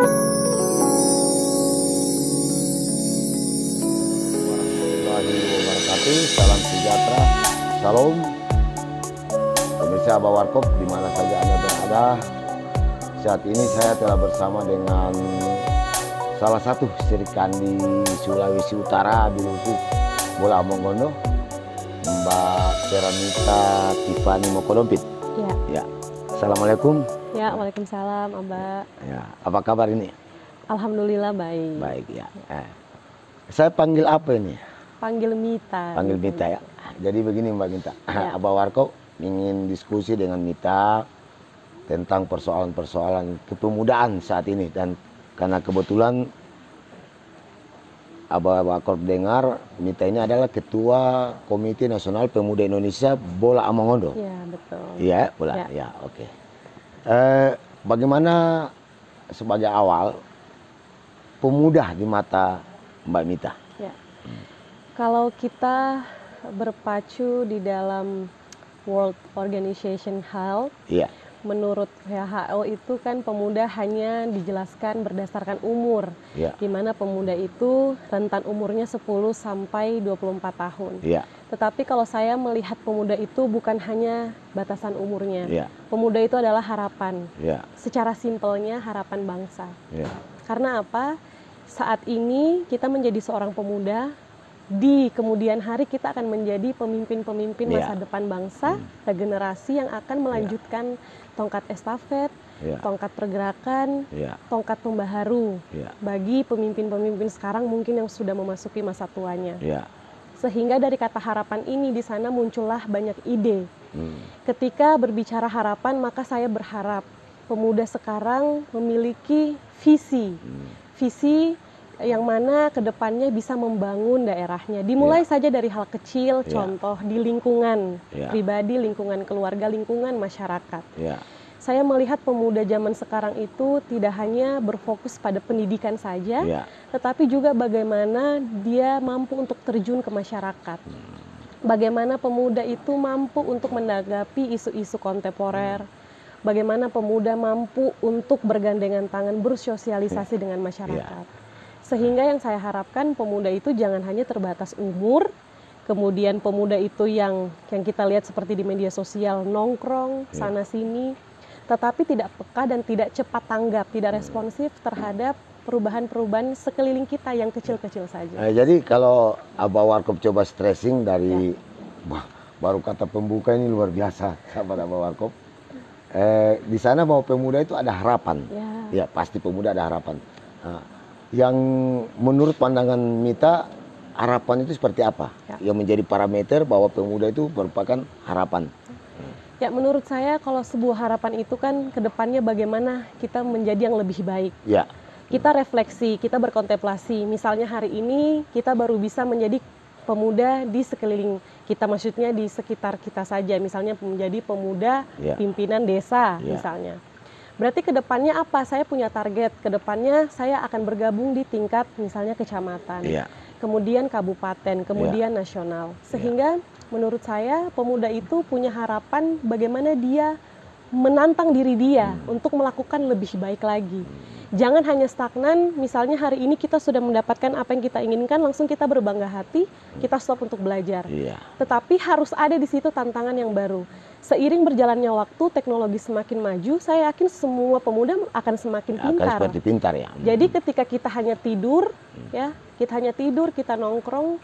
Warahmatullahi wabarakatuh. Salam sejahtera, salam pemirsa Abah Warkop di mana saja Anda berada. Saat ini saya telah bersama dengan salah satu Sri Kandi Sulawesi Utara, bil khusus Bola Mongondo, Mbak Veronica Tiffany Mokodompit. Ya. Ya. Assalamualaikum. Ya, waalaikumsalam, Abah. Ya. Apa kabar ini? Alhamdulillah baik. Baik ya. Saya panggil apa ini? Panggil Mita. Panggil Mita ya. Jadi begini Mbak Mita, Ya. Abah Warkop ingin diskusi dengan Mita tentang persoalan-persoalan kepemudaan saat ini, dan karena kebetulan Abah Warkop dengar Mita ini adalah Ketua Komite Nasional Pemuda Indonesia Bola Mongondo. Ya, betul. Iya, bola. Ya. Ya, oke. Bagaimana sebagai awal pemuda di mata Mbak Mita? Ya. Kalau kita berpacu di dalam World Organization Health, Iya. menurut WHO itu kan pemuda hanya dijelaskan berdasarkan umur, Iya. di mana pemuda itu rentan umurnya 10 sampai 24 tahun. Iya. Tetapi kalau saya melihat pemuda itu bukan hanya batasan umurnya. Iya. Pemuda itu adalah harapan. Iya. Secara simpelnya harapan bangsa. Iya. Karena apa? Saat ini kita menjadi seorang pemuda, di kemudian hari kita akan menjadi pemimpin-pemimpin masa depan bangsa, regenerasi yang akan melanjutkan tongkat estafet, tongkat pergerakan, tongkat pembaharu bagi pemimpin-pemimpin sekarang mungkin yang sudah memasuki masa tuanya. Sehingga dari kata harapan ini di sana muncullah banyak ide. Ketika berbicara harapan, maka saya berharap pemuda sekarang memiliki visi. Visi yang mana kedepannya bisa membangun daerahnya. Dimulai saja dari hal kecil, contoh di lingkungan pribadi, lingkungan keluarga, lingkungan masyarakat. Saya melihat pemuda zaman sekarang itu tidak hanya berfokus pada pendidikan saja, tetapi juga bagaimana dia mampu untuk terjun ke masyarakat. Bagaimana pemuda itu mampu untuk menanggapi isu-isu kontemporer. Bagaimana pemuda mampu untuk bergandengan tangan bersosialisasi dengan masyarakat. Sehingga yang saya harapkan pemuda itu jangan hanya terbatas umur, kemudian pemuda itu yang kita lihat seperti di media sosial nongkrong sana sini, tetapi tidak peka dan tidak cepat tanggap, tidak responsif terhadap perubahan-perubahan sekeliling kita yang kecil-kecil saja. Jadi kalau Abah Warkop coba stressing dari baru kata pembuka ini luar biasa, sahabat Abah Warkop. Di sana bahwa pemuda itu ada harapan. Ya, pasti pemuda ada harapan. Yang menurut pandangan Mita, harapan itu seperti apa? Yang menjadi parameter bahwa pemuda itu merupakan harapan. Ya, menurut saya kalau sebuah harapan itu kan kedepannya bagaimana kita menjadi yang lebih baik. Ya. Kita refleksi, kita berkontemplasi. Misalnya hari ini kita baru bisa menjadi pemuda di sekeliling kita, maksudnya di sekitar kita saja. Misalnya menjadi pemuda pimpinan desa misalnya. Berarti kedepannya apa? Saya punya target. Kedepannya saya akan bergabung di tingkat misalnya kecamatan, kemudian kabupaten, kemudian nasional. Sehingga menurut saya pemuda itu punya harapan bagaimana dia menantang diri dia untuk melakukan lebih baik lagi. Jangan hanya stagnan, misalnya hari ini kita sudah mendapatkan apa yang kita inginkan, langsung kita berbangga hati, kita stop untuk belajar. Tetapi harus ada di situ tantangan yang baru. Seiring berjalannya waktu, teknologi semakin maju, saya yakin semua pemuda akan semakin pintar. Akan seperti pintar ya. Jadi ketika kita hanya tidur, kita nongkrong,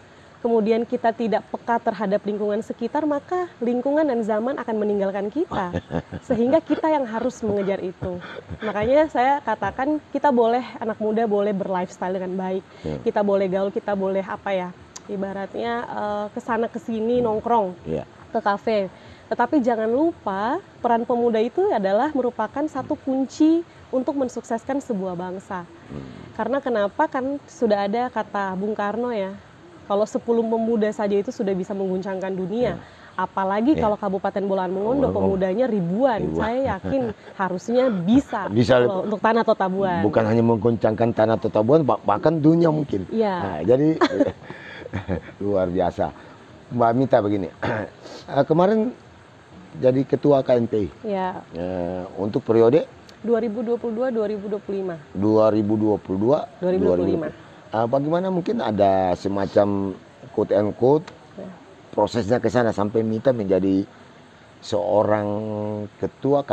kemudian kita tidak peka terhadap lingkungan sekitar, maka lingkungan dan zaman akan meninggalkan kita. Sehingga kita yang harus mengejar itu. Makanya saya katakan kita boleh, anak muda boleh berlifestyle dengan baik. Kita boleh gaul, kita boleh ibaratnya kesana kesini nongkrong, ke kafe. Tetapi jangan lupa peran pemuda itu adalah merupakan satu kunci untuk mensukseskan sebuah bangsa. Karena kenapa? Kan sudah ada kata Bung Karno ya, kalau 10 pemuda saja itu sudah bisa mengguncangkan dunia. Apalagi kalau Kabupaten Bola Mongondo pemudanya ribuan. Saya yakin harusnya bisa untuk Tanah Totabuan. Bukan hanya mengguncangkan Tanah Totabuan, bahkan dunia mungkin. Nah, jadi luar biasa. Mbak Mita begini, kemarin jadi ketua KNPI untuk periode 2022-2025. 2022, 2025. Bagaimana mungkin ada semacam quote and quote prosesnya ke sana sampai Mita menjadi seorang ketua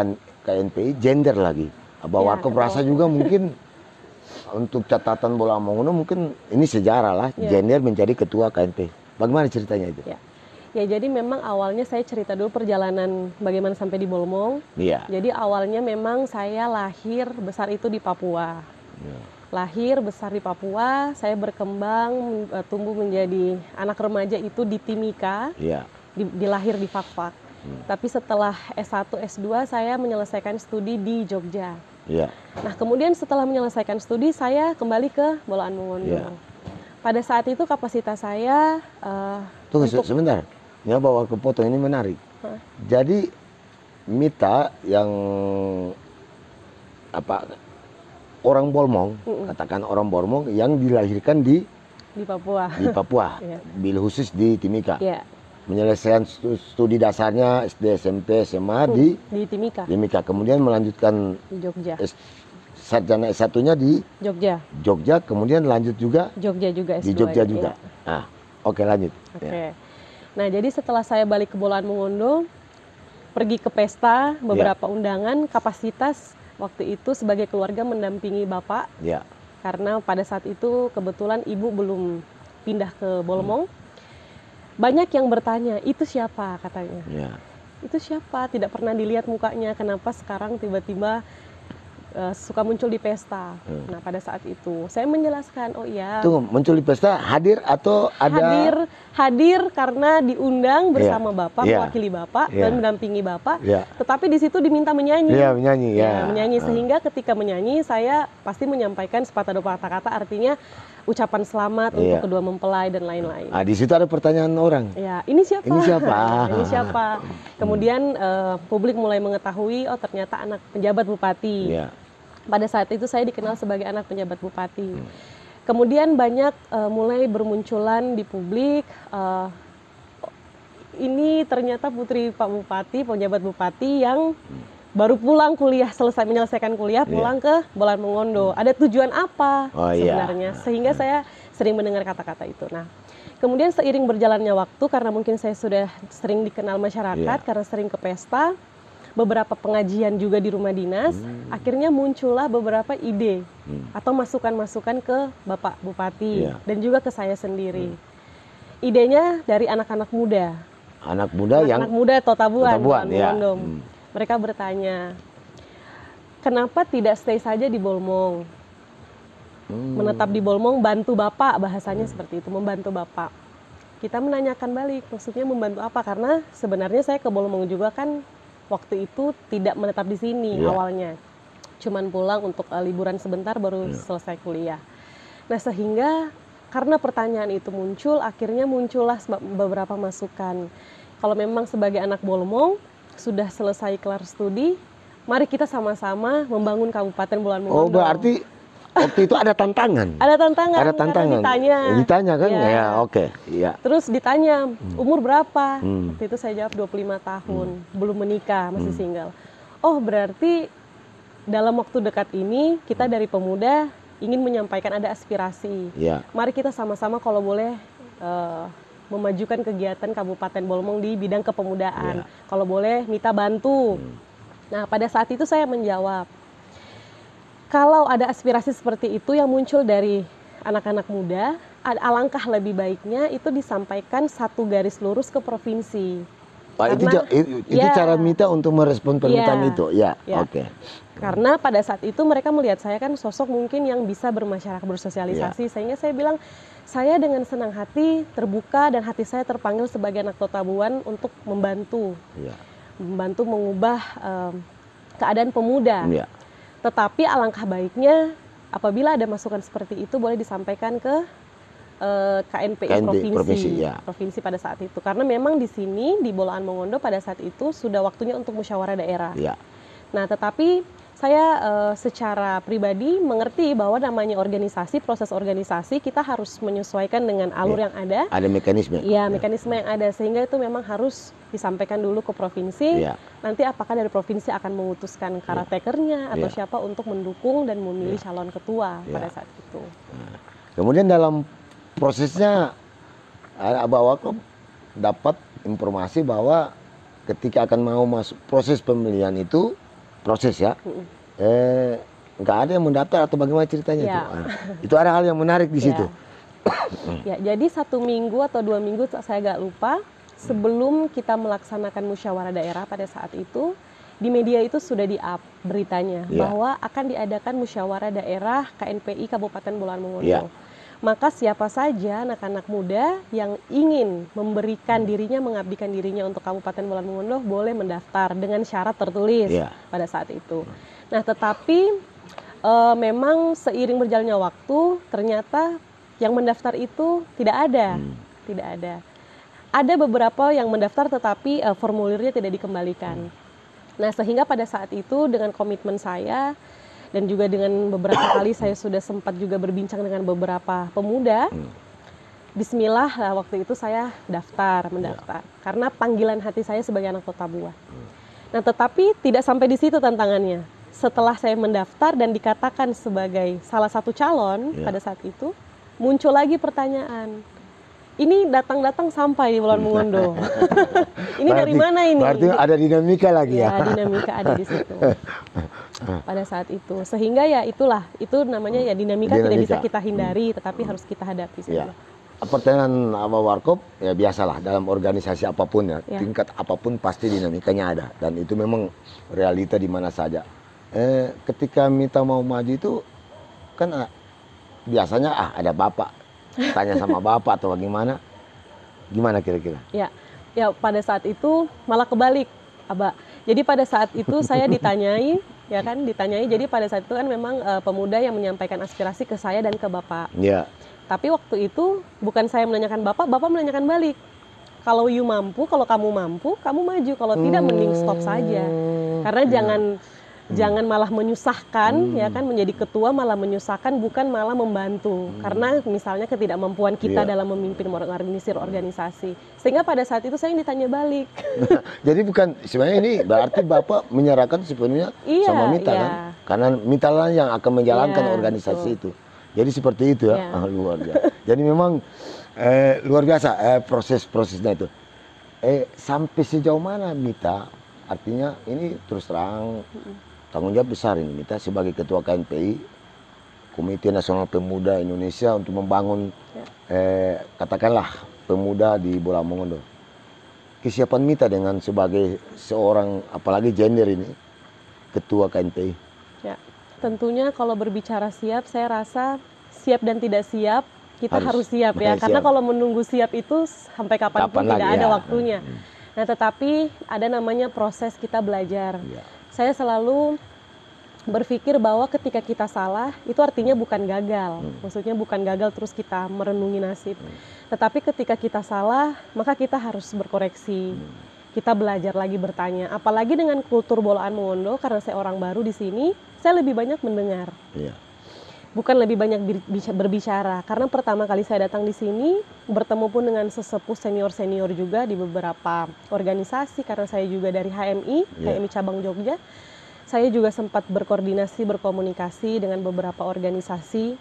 KNPI gender lagi. Abah Warkop rasa juga mungkin untuk catatan bola Mongondo mungkin ini sejarah lah gender menjadi ketua KNPI. Bagaimana ceritanya itu? Ya, jadi memang awalnya saya cerita dulu perjalanan bagaimana sampai di Bolmong. Jadi awalnya memang saya lahir besar itu di Papua. Lahir besar di Papua, saya berkembang tumbuh menjadi anak remaja itu di Timika. Dilahir di Fakfak. Tapi setelah S1, S2 saya menyelesaikan studi di Jogja. Nah, kemudian setelah menyelesaikan studi saya kembali ke Bolaan Mongondo. Pada saat itu kapasitas saya tunggu sebentar. Ya, bawa ke foto ini menarik. Jadi Mita yang orang Bolmong, katakan orang Bolmong yang dilahirkan di Papua. Di Papua, bil khusus di Timika. Menyelesaikan studi dasarnya SD, SMP, SMA di Timika. Kemudian melanjutkan di Jogja. Sarjana S1-nya di Jogja, kemudian lanjut juga Jogja juga S2. Di Jogja juga. Nah, oke, lanjut. Nah, jadi setelah saya balik ke Bolaan Mongondo, pergi ke pesta, beberapa undangan, kapasitas waktu itu sebagai keluarga mendampingi Bapak. Karena pada saat itu kebetulan Ibu belum pindah ke Bolmong. Banyak yang bertanya, itu siapa katanya? Itu siapa? Tidak pernah dilihat mukanya, kenapa sekarang tiba-tiba suka muncul di pesta. Nah, pada saat itu saya menjelaskan, oh iya. Tunggu, muncul di pesta hadir atau ada? Hadir karena diundang bersama Bapak, mewakili Bapak dan mendampingi Bapak. Tetapi di situ diminta menyanyi. Menyanyi. Sehingga ketika menyanyi saya pasti menyampaikan sepatah dua patah kata, artinya ucapan selamat untuk kedua mempelai dan lain-lain. Di situ ada pertanyaan orang. Ini siapa? Ini siapa? Ini siapa? Kemudian publik mulai mengetahui, oh ternyata anak penjabat bupati. Pada saat itu saya dikenal sebagai anak penjabat bupati. Kemudian banyak mulai bermunculan di publik, ini ternyata putri Pak Bupati, penjabat bupati yang baru pulang kuliah, menyelesaikan kuliah, pulang ke Bolaan Mongondo. Ada tujuan apa sebenarnya? Sehingga saya sering mendengar kata-kata itu. Nah, kemudian seiring berjalannya waktu, karena mungkin saya sudah sering dikenal masyarakat, karena sering ke pesta, beberapa pengajian juga di rumah dinas, akhirnya muncullah beberapa ide atau masukan-masukan ke Bapak Bupati dan juga ke saya sendiri. Idenya dari anak-anak muda. Anak muda Totabuan. Mereka bertanya, kenapa tidak stay saja di Bolmong? Menetap di Bolmong, bantu Bapak, bahasanya seperti itu, membantu Bapak. Kita menanyakan balik, maksudnya membantu apa? Karena sebenarnya saya ke Bolmong juga kan waktu itu tidak menetap di sini awalnya. Cuman pulang untuk liburan sebentar baru selesai kuliah. Nah, sehingga karena pertanyaan itu muncul, akhirnya muncullah beberapa masukan. Kalau memang sebagai anak Bolmong, sudah selesai kelar studi, mari kita sama-sama membangun Kabupaten Bolaan Mongondo. Oh, berarti waktu itu ada tantangan? Ada tantangan. Ditanya kan? Terus ditanya, umur berapa? Waktu itu saya jawab 25 tahun, belum menikah, masih single. Oh, berarti dalam waktu dekat ini kita dari pemuda ingin menyampaikan ada aspirasi. Mari kita sama-sama kalau boleh memajukan kegiatan Kabupaten Bolmong di bidang kepemudaan. Kalau boleh Mita bantu. Nah, pada saat itu saya menjawab, kalau ada aspirasi seperti itu yang muncul dari anak-anak muda, alangkah lebih baiknya itu disampaikan satu garis lurus ke provinsi. Itu cara Mita untuk merespon permintaan itu? Karena pada saat itu mereka melihat saya kan sosok mungkin yang bisa bermasyarakat, bersosialisasi, sehingga saya bilang, saya dengan senang hati terbuka dan hati saya terpanggil sebagai anak Totabuan untuk membantu mengubah keadaan pemuda. Tetapi alangkah baiknya apabila ada masukan seperti itu boleh disampaikan ke KNPI provinsi pada saat itu. Karena memang di sini di Bolaan Mongondo pada saat itu sudah waktunya untuk musyawarah daerah. Nah, tetapi saya secara pribadi mengerti bahwa namanya organisasi, proses organisasi kita harus menyesuaikan dengan alur yang ada. Ada mekanisme. Iya, mekanisme yang ada, sehingga itu memang harus disampaikan dulu ke provinsi. Nanti apakah dari provinsi akan memutuskan caretakernya atau siapa untuk mendukung dan memilih calon ketua pada saat itu. Kemudian dalam prosesnya Abah Warkop dapat informasi bahwa ketika akan mau masuk proses pemilihan itu, proses ya, nggak ada yang mendaftar atau bagaimana ceritanya itu? Itu ada hal yang menarik di situ. Ya, jadi 1 minggu atau 2 minggu saya agak lupa sebelum kita melaksanakan musyawarah daerah pada saat itu, di media itu sudah di-up beritanya bahwa akan diadakan musyawarah daerah KNPI Kabupaten Bolaang Mongondo. Maka siapa saja anak-anak muda yang ingin memberikan dirinya, mengabdikan dirinya untuk Kabupaten Bolaang Mongondo boleh mendaftar dengan syarat tertulis pada saat itu. Nah, tetapi memang seiring berjalannya waktu ternyata yang mendaftar itu tidak ada. Ada beberapa yang mendaftar tetapi formulirnya tidak dikembalikan. Nah, sehingga pada saat itu dengan komitmen saya dan juga dengan beberapa kali saya sudah sempat juga berbincang dengan beberapa pemuda, bismillah waktu itu saya mendaftar. Karena panggilan hati saya sebagai anak Kota Buah. Nah, tetapi tidak sampai di situ tantangannya. Setelah saya mendaftar dan dikatakan sebagai salah satu calon pada saat itu, muncul lagi pertanyaan. Ini datang-datang sampai di Bolaang Mongondo. Ini berarti, dari mana ini? Berarti ada dinamika lagi ya? Ya, dinamika ada di situ. Pada saat itu. Sehingga ya itulah, itu namanya ya dinamika tidak bisa kita hindari, tetapi harus kita hadapi saja. Pertanyaan Abah Warkop, ya biasalah dalam organisasi apapun ya, tingkat apapun pasti dinamikanya ada. Dan itu memang realita di mana saja. Ketika Mita mau maju itu, kan biasanya ada bapak. Tanya sama bapak atau bagaimana? Gimana kira-kira? Ya pada saat itu malah kebalik, Abah. Jadi pada saat itu saya ditanyai, Jadi pada saat itu kan memang pemuda yang menyampaikan aspirasi ke saya dan ke bapak. Tapi waktu itu bukan saya menanyakan bapak menanyakan balik. Kalau kamu mampu, kamu maju. Kalau tidak, mending stop saja. Karena jangan malah menyusahkan, menjadi ketua malah menyusahkan, bukan malah membantu. Karena misalnya ketidakmampuan kita dalam memimpin organisasi. Sehingga pada saat itu saya ditanya balik. Jadi bukan, sebenarnya ini berarti Bapak menyerahkan sepenuhnya sama Mita kan? Karena Mita lah yang akan menjalankan organisasi itu. Jadi seperti itu ya, luar biasa. Jadi memang luar biasa proses-prosesnya itu. Sampai sejauh mana Mita, artinya ini terus terang, tanggung jawab besar ini Mita sebagai Ketua KNPI, Komite Nasional Pemuda Indonesia untuk membangun katakanlah pemuda di Bolaang Mongondo. Kesiapan Mita dengan sebagai seorang, apalagi gender ini, Ketua KNPI. Ya, tentunya kalau berbicara siap, saya rasa siap dan tidak siap, kita harus siap ya. Karena kalau menunggu siap itu sampai kapanpun tidak ada waktunya. Nah, tetapi ada namanya proses kita belajar. Saya selalu berpikir bahwa ketika kita salah, itu artinya bukan gagal. Maksudnya bukan gagal terus kita merenungi nasib. Tetapi ketika kita salah, maka kita harus berkoreksi. Kita belajar lagi bertanya. Apalagi dengan kultur Bolaang Mongondo, karena saya orang baru di sini, saya lebih banyak mendengar. Bukan lebih banyak berbicara. Karena pertama kali saya datang di sini, bertemu pun dengan sesepuh senior-senior juga di beberapa organisasi. Karena saya juga dari HMI Cabang Jogja. Saya juga sempat berkoordinasi, berkomunikasi dengan beberapa organisasi.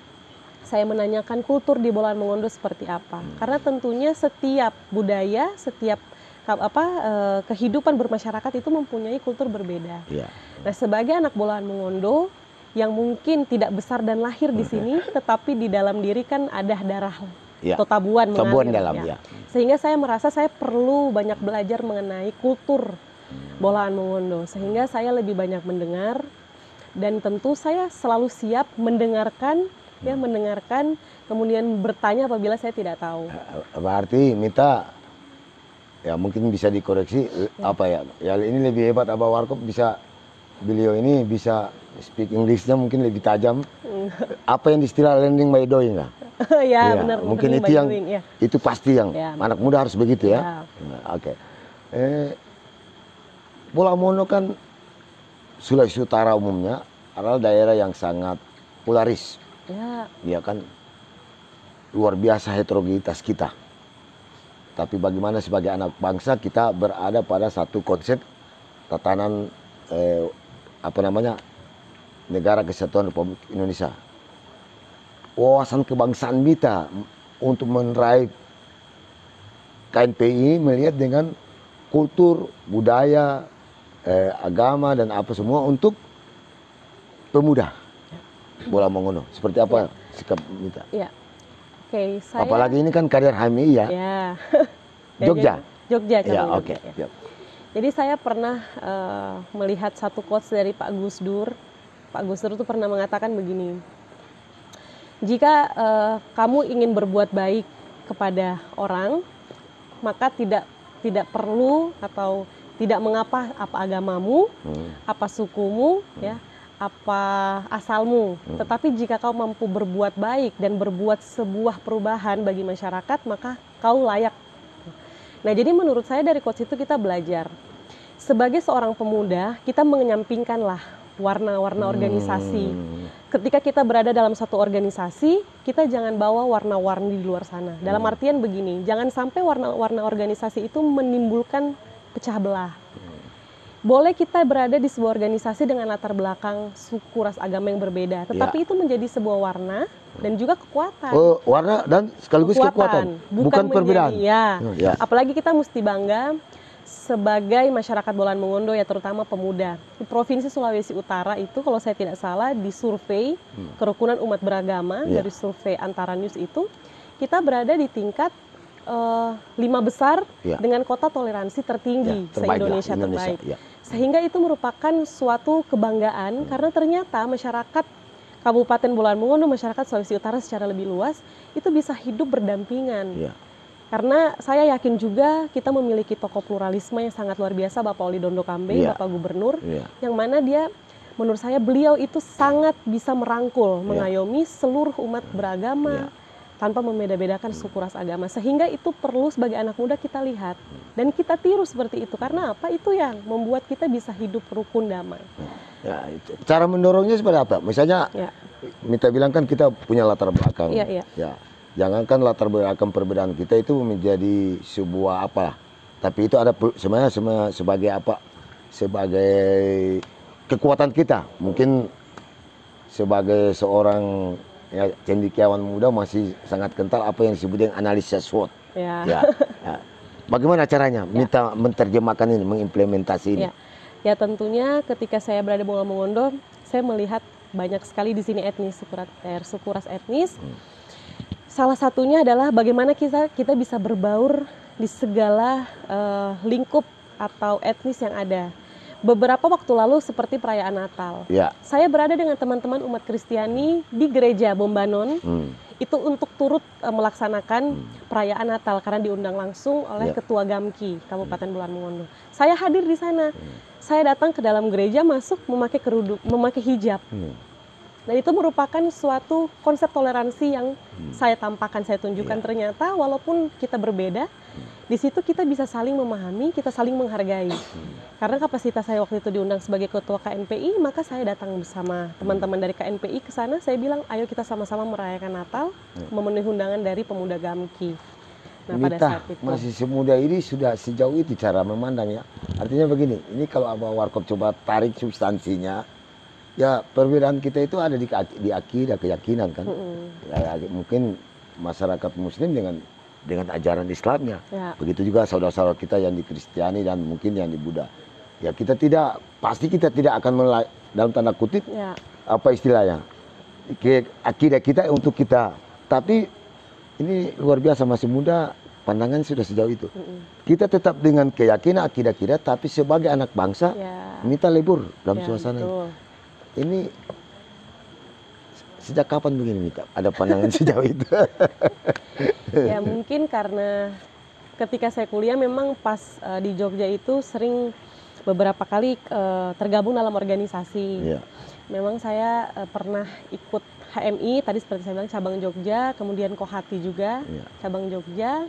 Saya menanyakan kultur di Bolaang Mongondo seperti apa. Karena tentunya setiap budaya, setiap kehidupan bermasyarakat itu mempunyai kultur berbeda. Nah, sebagai anak Bolaang Mongondo, yang mungkin tidak besar dan lahir di sini, tetapi di dalam diri kan ada darah Totabuan mengalir. Sehingga saya merasa saya perlu banyak belajar mengenai kultur Bolaang Mongondo. Sehingga saya lebih banyak mendengar, dan tentu saya selalu siap mendengarkan, kemudian bertanya apabila saya tidak tahu. Berarti Mita, ya mungkin bisa dikoreksi, ya ini lebih hebat Abah Warkop, beliau ini bisa speak English-nya mungkin lebih tajam. Apa yang istilah learning by doing lah. Benar. Mungkin itu yang itu pasti yang anak muda harus begitu ya. Oke. Bolaang Mongondo kan Sulawesi Utara umumnya adalah daerah yang sangat polaris. Ya. Ya kan, luar biasa heterogenitas kita. Tapi bagaimana sebagai anak bangsa kita berada pada satu konsep tatanan Negara Kesatuan Republik Indonesia. Wawasan kebangsaan kita untuk meraih KNPI melihat dengan kultur, budaya, agama dan apa semua untuk pemuda Bola Mongondo. Seperti apa sikap Mita? Ya. Oke, saya... Apalagi ini kan kader HMI ya. Ya. Jogja. Jogja. Ya, oke. Ya. Jadi saya pernah melihat satu quotes dari Pak Gus Dur. Pak Gus Dur itu pernah mengatakan begini. Jika kamu ingin berbuat baik kepada orang, maka tidak perlu atau tidak mengapa apa agamamu, apa sukumu, ya, apa asalmu. Tetapi jika kau mampu berbuat baik dan berbuat sebuah perubahan bagi masyarakat, maka kau layak. Nah, jadi menurut saya dari quotes itu kita belajar. Sebagai seorang pemuda, kita menyampingkanlah warna-warna organisasi. Ketika kita berada dalam satu organisasi, kita jangan bawa warna-warni di luar sana. Dalam artian begini, jangan sampai warna-warna organisasi itu menimbulkan pecah belah. Boleh kita berada di sebuah organisasi dengan latar belakang suku, ras, agama yang berbeda, tetapi itu menjadi sebuah warna dan juga kekuatan. Oh, warna dan sekaligus kekuatan. Bukan perbedaan. Ya. Apalagi kita mesti bangga sebagai masyarakat Bolan Mongondo, ya terutama pemuda. Di Provinsi Sulawesi Utara itu kalau saya tidak salah di survei kerukunan umat beragama dari survei Antara News itu, kita berada di tingkat 5 besar dengan kota toleransi tertinggi se-Indonesia terbaik. Sehingga itu merupakan suatu kebanggaan karena ternyata masyarakat Kabupaten Bolan Mongondo, masyarakat Sulawesi Utara secara lebih luas itu bisa hidup berdampingan. Karena saya yakin juga kita memiliki tokoh pluralisme yang sangat luar biasa, Bapak Oli Dondo Kambe, Bapak Gubernur, yang mana dia, menurut saya beliau itu sangat bisa merangkul, mengayomi seluruh umat beragama tanpa membeda-bedakan suku, ras, agama. Sehingga itu perlu sebagai anak muda kita lihat dan kita tiru seperti itu. Karena apa? Itu yang membuat kita bisa hidup rukun damai. Ya, cara mendorongnya seperti apa? Misalnya, Mita bilang kan kita punya latar belakang. Ya. Jangankan latar belakang perbedaan kita itu menjadi sebuah apa, tapi itu ada sebenarnya sebagai apa? Sebagai kekuatan kita. Mungkin sebagai seorang cendekiawan muda masih sangat kental apa yang disebut dengan analisa SWOT. Bagaimana caranya Mita menerjemahkan ini, mengimplementasi ini? Ya tentunya ketika saya berada di Bolan Mongondo, saya melihat banyak sekali di sini etnis, suku ras etnis. Salah satunya adalah bagaimana kita bisa berbaur di segala lingkup atau etnis yang ada. Beberapa waktu lalu seperti perayaan Natal, saya berada dengan teman-teman umat Kristiani di gereja Bombanon, itu untuk turut melaksanakan perayaan Natal karena diundang langsung oleh Ketua Gamki Kabupaten Bolan Mongondo. Saya hadir di sana, saya datang ke dalam gereja, masuk memakai kerudung, memakai hijab. Dan itu merupakan suatu konsep toleransi yang saya tampakkan, saya tunjukkan. Ternyata walaupun kita berbeda, di situ kita bisa saling memahami, kita saling menghargai. Karena kapasitas saya waktu itu diundang sebagai ketua KNPI, maka saya datang bersama teman-teman dari KNPI ke sana. Saya bilang, ayo kita sama-sama merayakan Natal, memenuhi undangan dari pemuda Gamki. Nah, pada saat itu masih semuda ini sudah sejauh itu cara memandang ya. Artinya begini, ini kalau Abah Warkop coba tarik substansinya, ya perbedaan kita itu ada di akidah, keyakinan kan. Ya, mungkin masyarakat Muslim dengan ajaran Islamnya. Begitu juga saudara-saudara kita yang di Kristiani dan mungkin yang di Buddha. Ya kita pasti kita tidak akan dalam tanda kutip apa istilahnya, akidah kita untuk kita. Tapi ini luar biasa, masih muda, pandangan sudah sejauh itu. Kita tetap dengan keyakinan akidah kita, tapi sebagai anak bangsa minta lebur dalam suasana ini. Ini sejak kapan begini Mita? Ada pandangan sejauh itu? Ya mungkin karena ketika saya kuliah memang pas di Jogja itu sering beberapa kali tergabung dalam organisasi. Memang saya pernah ikut HMI, tadi seperti saya bilang cabang Jogja, kemudian Kohati juga, cabang Jogja.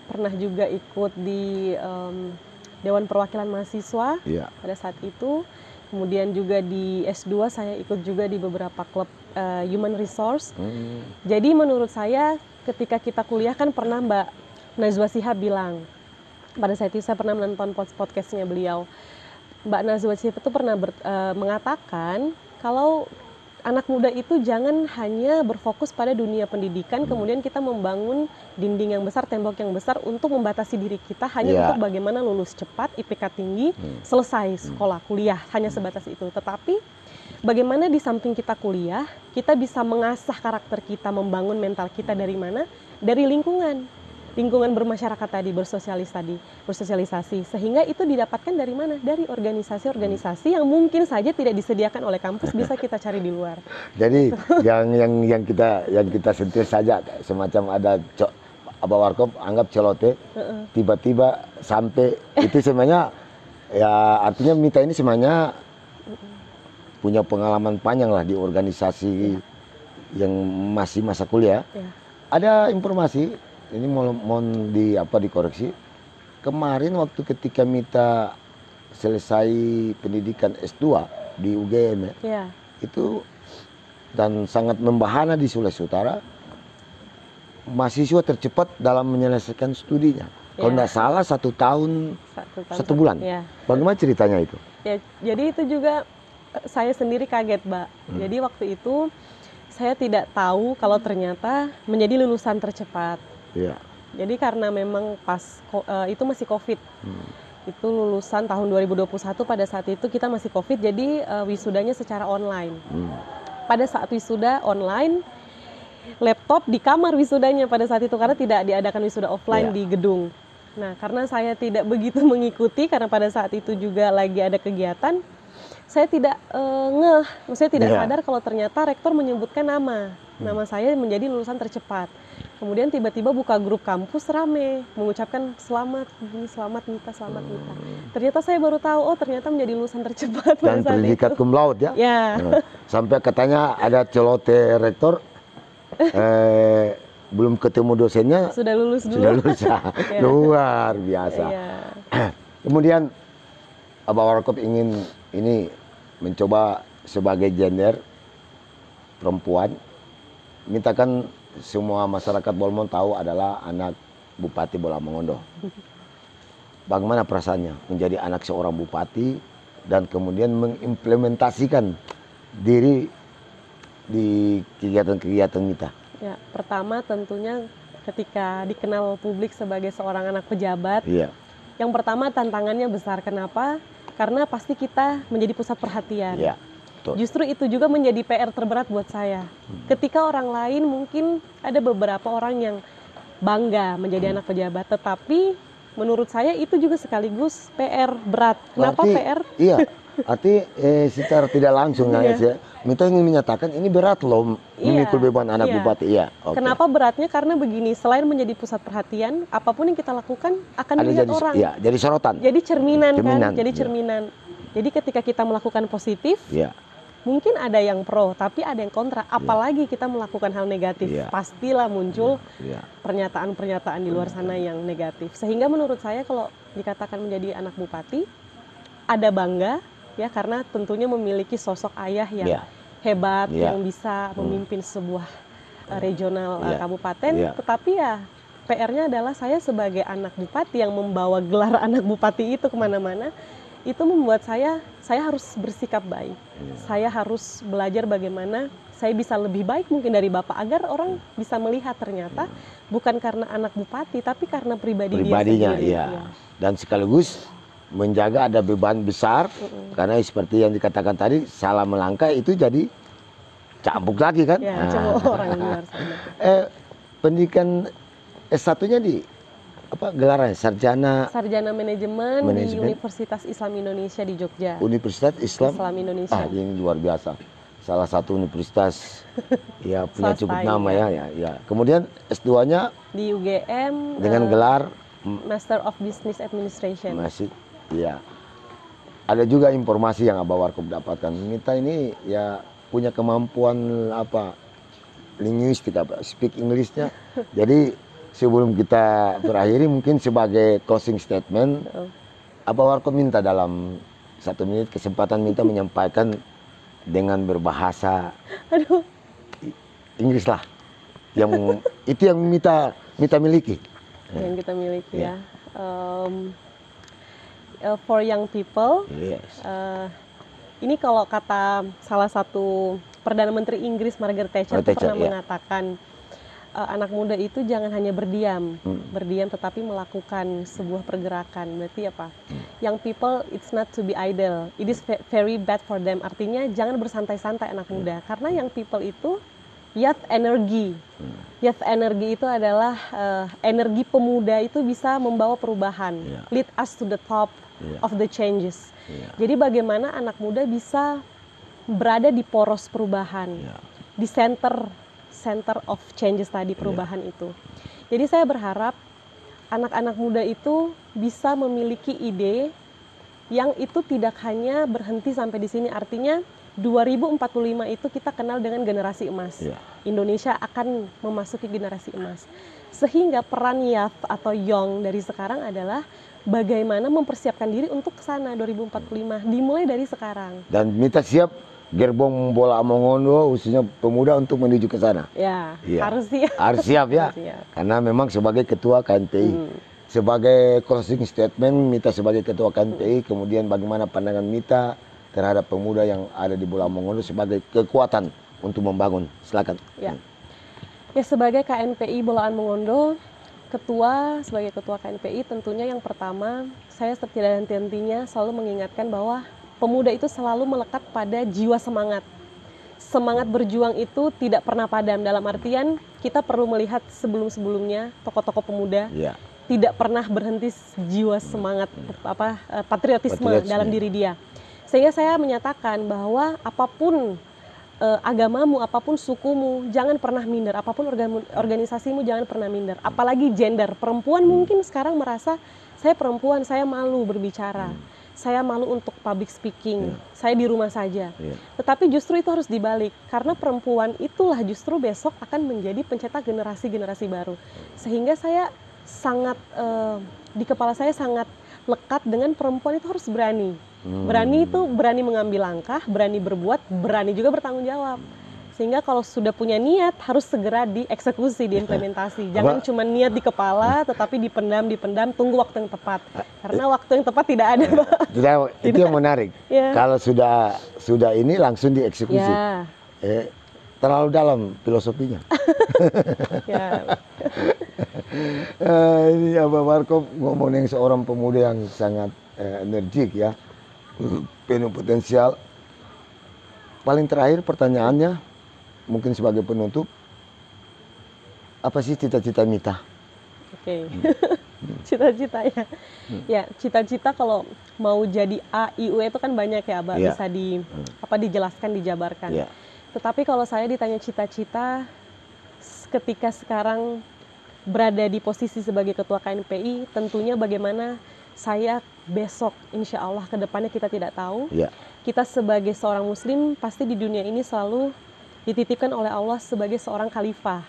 Pernah juga ikut di Dewan Perwakilan Mahasiswa pada saat itu. Kemudian juga di S2 saya ikut juga di beberapa klub human resource. Jadi menurut saya ketika kita kuliah kan pernah Mbak Najwa Shihab bilang, pada saat itu saya pernah menonton podcastnya beliau. Mbak Najwa Shihab itu pernah mengatakan kalau anak muda itu jangan hanya berfokus pada dunia pendidikan, kemudian kita membangun dinding yang besar, tembok yang besar untuk membatasi diri kita hanya untuk bagaimana lulus cepat, IPK tinggi, selesai sekolah, kuliah, hanya sebatas itu. Tetapi bagaimana di samping kita kuliah, kita bisa mengasah karakter kita, membangun mental kita dari mana? Dari lingkungan bermasyarakat tadi, bersosialisasi, sehingga itu didapatkan dari mana? Dari organisasi-organisasi yang mungkin saja tidak disediakan oleh kampus, bisa kita cari di luar. Jadi yang kita sentil saja semacam ada Abah Warkop anggap celote, tiba-tiba sampai itu sebenarnya ya artinya Mita ini sebenarnya punya pengalaman panjang lah di organisasi yang masih masa kuliah. Ada informasi ini mau dikoreksi. Kemarin waktu ketika Mita selesai pendidikan S2 di UGM itu dan sangat membahana di Sulawesi Utara, mahasiswa tercepat dalam menyelesaikan studinya. Kalau tidak salah 1 tahun 1 bulan. Bagaimana ceritanya itu? Ya, jadi itu juga saya sendiri kaget, Mbak. Jadi waktu itu saya tidak tahu kalau ternyata menjadi lulusan tercepat. Jadi karena memang pas itu masih COVID, itu lulusan tahun 2021 pada saat itu kita masih COVID, jadi wisudanya secara online. Pada saat wisuda online, laptop di kamar wisudanya pada saat itu karena tidak diadakan wisuda offline di gedung. Nah, karena saya tidak begitu mengikuti karena pada saat itu juga lagi ada kegiatan, saya tidak maksudnya tidak sadar kalau ternyata rektor menyebutkan nama saya menjadi lulusan tercepat. Kemudian tiba-tiba buka grup kampus rame mengucapkan selamat Mita. Ternyata saya baru tahu, oh ternyata menjadi lulusan tercepat. Dan predikat cum laude ya. Sampai katanya ada celote rektor belum ketemu dosennya sudah lulus dulu. Sudah lulus. Luar biasa. Kemudian Abah Warkop ingin ini mencoba sebagai gender perempuan. Mita kan semua masyarakat Bolmon tahu adalah anak Bupati Bola Mongondo. Bagaimana perasaannya menjadi anak seorang bupati dan kemudian mengimplementasikan diri di kegiatan-kegiatan Mita? Ya, pertama tentunya ketika dikenal publik sebagai seorang anak pejabat, yang pertama tantangannya besar. Kenapa? Karena pasti kita menjadi pusat perhatian. Justru itu juga menjadi PR terberat buat saya. Ketika orang lain mungkin ada beberapa orang yang bangga menjadi anak pejabat, tetapi menurut saya itu juga sekaligus PR berat. Kenapa PR? Iya, arti secara tidak langsung ya. Mita ingin menyatakan ini berat loh memikul beban anak bupati. Kenapa beratnya? Karena begini, selain menjadi pusat perhatian, apapun yang kita lakukan akan dilihat orang. Jadi sorotan. Jadi cerminan kan? Jadi cerminan. Jadi ketika kita melakukan positif, mungkin ada yang pro, tapi ada yang kontra. Apalagi kita melakukan hal negatif, pastilah muncul pernyataan-pernyataan di luar sana yang negatif. Sehingga menurut saya kalau dikatakan menjadi anak bupati, ada bangga ya karena tentunya memiliki sosok ayah yang hebat, yang bisa memimpin sebuah regional kabupaten. Tetapi ya PR-nya adalah saya sebagai anak bupati yang membawa gelar anak bupati itu kemana-mana. Itu membuat saya harus bersikap baik. Saya harus belajar bagaimana saya bisa lebih baik mungkin dari Bapak agar orang bisa melihat ternyata bukan karena anak bupati tapi karena pribadinya sendiri. Dan sekaligus menjaga ada beban besar karena seperti yang dikatakan tadi salah melangkah itu jadi cambuk lagi kan. Orang luar sana. Pendidikan S1-nya di gelarnya sarjana manajemen di Universitas Islam Indonesia di Jogja. Universitas Islam Indonesia. Ini luar biasa. Salah satu universitas punya cukup nama ya. Kemudian S2-nya di UGM dengan gelar Master of Business Administration. Ada juga informasi yang Abah Warkop dapatkan. Mita ini punya kemampuan linguistik speak English-nya. Jadi sebelum kita berakhiri mungkin sebagai closing statement, Abah Warkop minta dalam 1 menit kesempatan Mita menyampaikan dengan berbahasa Aduh. Inggris lah. Yang itu yang Mita miliki. Yang kita miliki Ya. ya. For young people, Yes. ini kalau kata salah satu Perdana Menteri Inggris Margaret Thatcher itu Thatcher, pernah ya. mengatakan anak muda itu jangan hanya berdiam, berdiam tetapi melakukan sebuah pergerakan. Berarti apa? Young people, it's not to be idle. It is very bad for them. Artinya jangan bersantai-santai anak muda, karena young people itu youth energy. Youth energy itu adalah energi pemuda itu bisa membawa perubahan, lead us to the top of the changes. Jadi bagaimana anak muda bisa berada di poros perubahan, di center of changes tadi, perubahan itu. Jadi saya berharap anak-anak muda itu bisa memiliki ide yang itu tidak hanya berhenti sampai di sini. Artinya 2045 itu kita kenal dengan generasi emas. Indonesia akan memasuki generasi emas. Sehingga peran youth atau young dari sekarang adalah bagaimana mempersiapkan diri untuk ke sana 2045, dimulai dari sekarang. Dan Mita siap gerbong bola Mongondo khususnya pemuda untuk menuju ke sana. Ya, Iya. harus siap. Harus siap ya. Harus siap. Karena memang sebagai ketua KNPI, sebagai closing statement Mita sebagai ketua KNPI, kemudian bagaimana pandangan Mita terhadap pemuda yang ada di bola Mongondo sebagai kekuatan untuk membangun. Silakan. Ya. Ya, sebagai KNPI Bolaan Mongondo, sebagai ketua KNPI, tentunya yang pertama saya tidak henti-hentinya selalu mengingatkan bahwa pemuda itu selalu melekat pada jiwa semangat. Semangat berjuang itu tidak pernah padam, dalam artian kita perlu melihat sebelum-sebelumnya tokoh-tokoh pemuda tidak pernah berhenti jiwa semangat patriotisme dalam diri dia. Sehingga saya menyatakan bahwa apapun agamamu, apapun sukumu, jangan pernah minder. Apapun organisasimu, jangan pernah minder. Apalagi gender. Perempuan mungkin sekarang merasa, saya perempuan, saya malu berbicara. Saya malu untuk public speaking. Saya di rumah saja. Tetapi justru itu harus dibalik. Karena perempuan itulah justru besok akan menjadi pencetak generasi-generasi baru. Sehingga saya sangat, di kepala saya sangat lekat dengan perempuan itu harus berani. Berani itu berani mengambil langkah, berani berbuat, berani juga bertanggung jawab. Sehingga kalau sudah punya niat harus segera dieksekusi, diimplementasi. Jangan cuma niat di kepala tetapi dipendam, tunggu waktu yang tepat. Karena waktu yang tepat tidak ada, Pak. Itu yang menarik. Kalau sudah ini langsung dieksekusi. Terlalu dalam filosofinya. Ini Abah Warkop ngomongin seorang pemuda yang sangat energik ya. Penuh potensial. Paling terakhir pertanyaannya, mungkin sebagai penutup, apa sih cita-cita Mita? Oke. Cita-cita ya. Ya, cita-cita kalau mau jadi A, I, U itu kan banyak ya, Abah. Bisa dijelaskan, dijabarkan. Tetapi kalau saya ditanya cita-cita, ketika sekarang berada di posisi sebagai ketua KNPI, tentunya bagaimana saya besok, insya Allah ke depannya kita tidak tahu. Kita sebagai seorang muslim pasti di dunia ini selalu dititipkan oleh Allah sebagai seorang khalifah,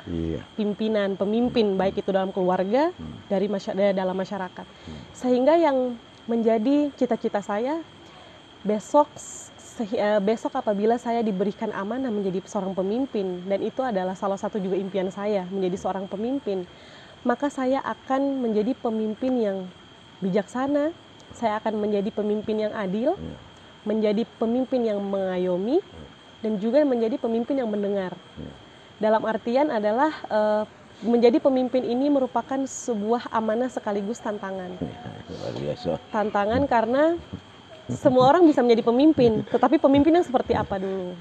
pimpinan, pemimpin, baik itu dalam keluarga, dalam masyarakat. Sehingga yang menjadi cita-cita saya besok apabila saya diberikan amanah menjadi seorang pemimpin, dan itu adalah salah satu juga impian saya menjadi seorang pemimpin, maka saya akan menjadi pemimpin yang bijaksana, saya akan menjadi pemimpin yang adil, menjadi pemimpin yang mengayomi, dan juga menjadi pemimpin yang mendengar. Dalam artian adalah menjadi pemimpin ini merupakan sebuah amanah sekaligus tantangan. Tantangan karena semua orang bisa menjadi pemimpin, tetapi pemimpin yang seperti apa dulu?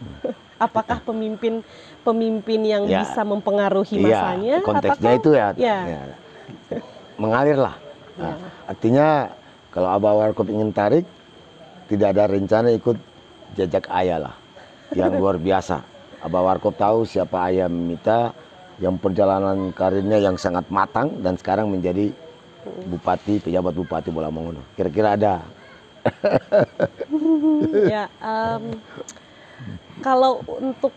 Apakah pemimpin yang bisa mempengaruhi masanya? Konteksnya itu mengalir lah. Artinya kalau Abah Warkop ingin tarik, tidak ada rencana ikut jejak ayah lah, yang luar biasa. Abah Warkop tahu siapa ayah Mita, yang perjalanan karirnya yang sangat matang dan sekarang menjadi pejabat bupati Bola Mongondo. Kira-kira ada? Kalau untuk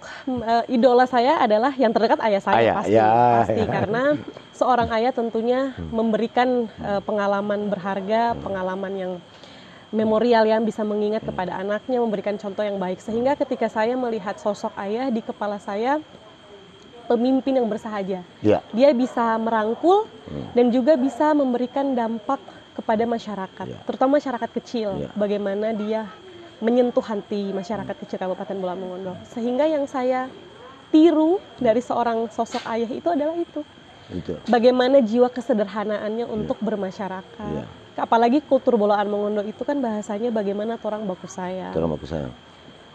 idola saya adalah yang terdekat ayah saya, pasti. Karena seorang ayah tentunya memberikan pengalaman berharga, pengalaman yang memorial yang bisa mengingat kepada anaknya, memberikan contoh yang baik. Sehingga ketika saya melihat sosok ayah di kepala saya, pemimpin yang bersahaja. Ya. Dia bisa merangkul dan juga bisa memberikan dampak kepada masyarakat, terutama masyarakat kecil. Bagaimana dia menyentuh hati masyarakat kecil Kabupaten Bola Mongondo. Sehingga yang saya tiru dari seorang sosok ayah itu adalah itu. Bagaimana jiwa kesederhanaannya untuk bermasyarakat. Apalagi kultur Bolaan Mongondo itu kan bahasanya bagaimana orang baku sayang.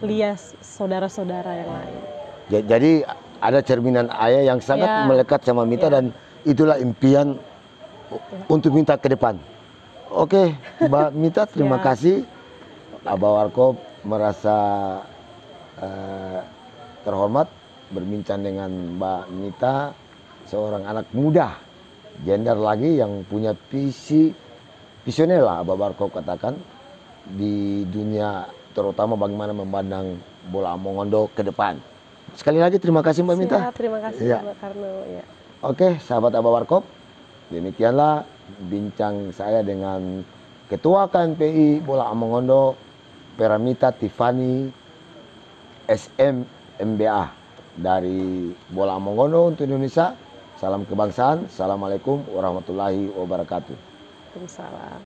Lias saudara-saudara yang lain. Jadi ada cerminan ayah yang sangat melekat sama Mita dan itulah impian untuk Mita ke depan. Oke, Mbak Mita, terima kasih. Abah Warkop merasa terhormat berbincang dengan Mbak Mita, seorang anak muda, gender lagi yang punya visioner lah Abah Warkop katakan di dunia, terutama bagaimana memandang bola Mongondo ke depan. Sekali lagi terima kasih Mbak Mita. Terima kasih Mbak Karno. Oke, sahabat Abah Warkop, demikianlah bincang saya dengan Ketua KNPI Bola Mongondo, Peramita Tiffany SM MBA dari Bola Mongondo untuk Indonesia. Salam kebangsaan. Assalamualaikum warahmatullahi wabarakatuh. Waalaikumsalam.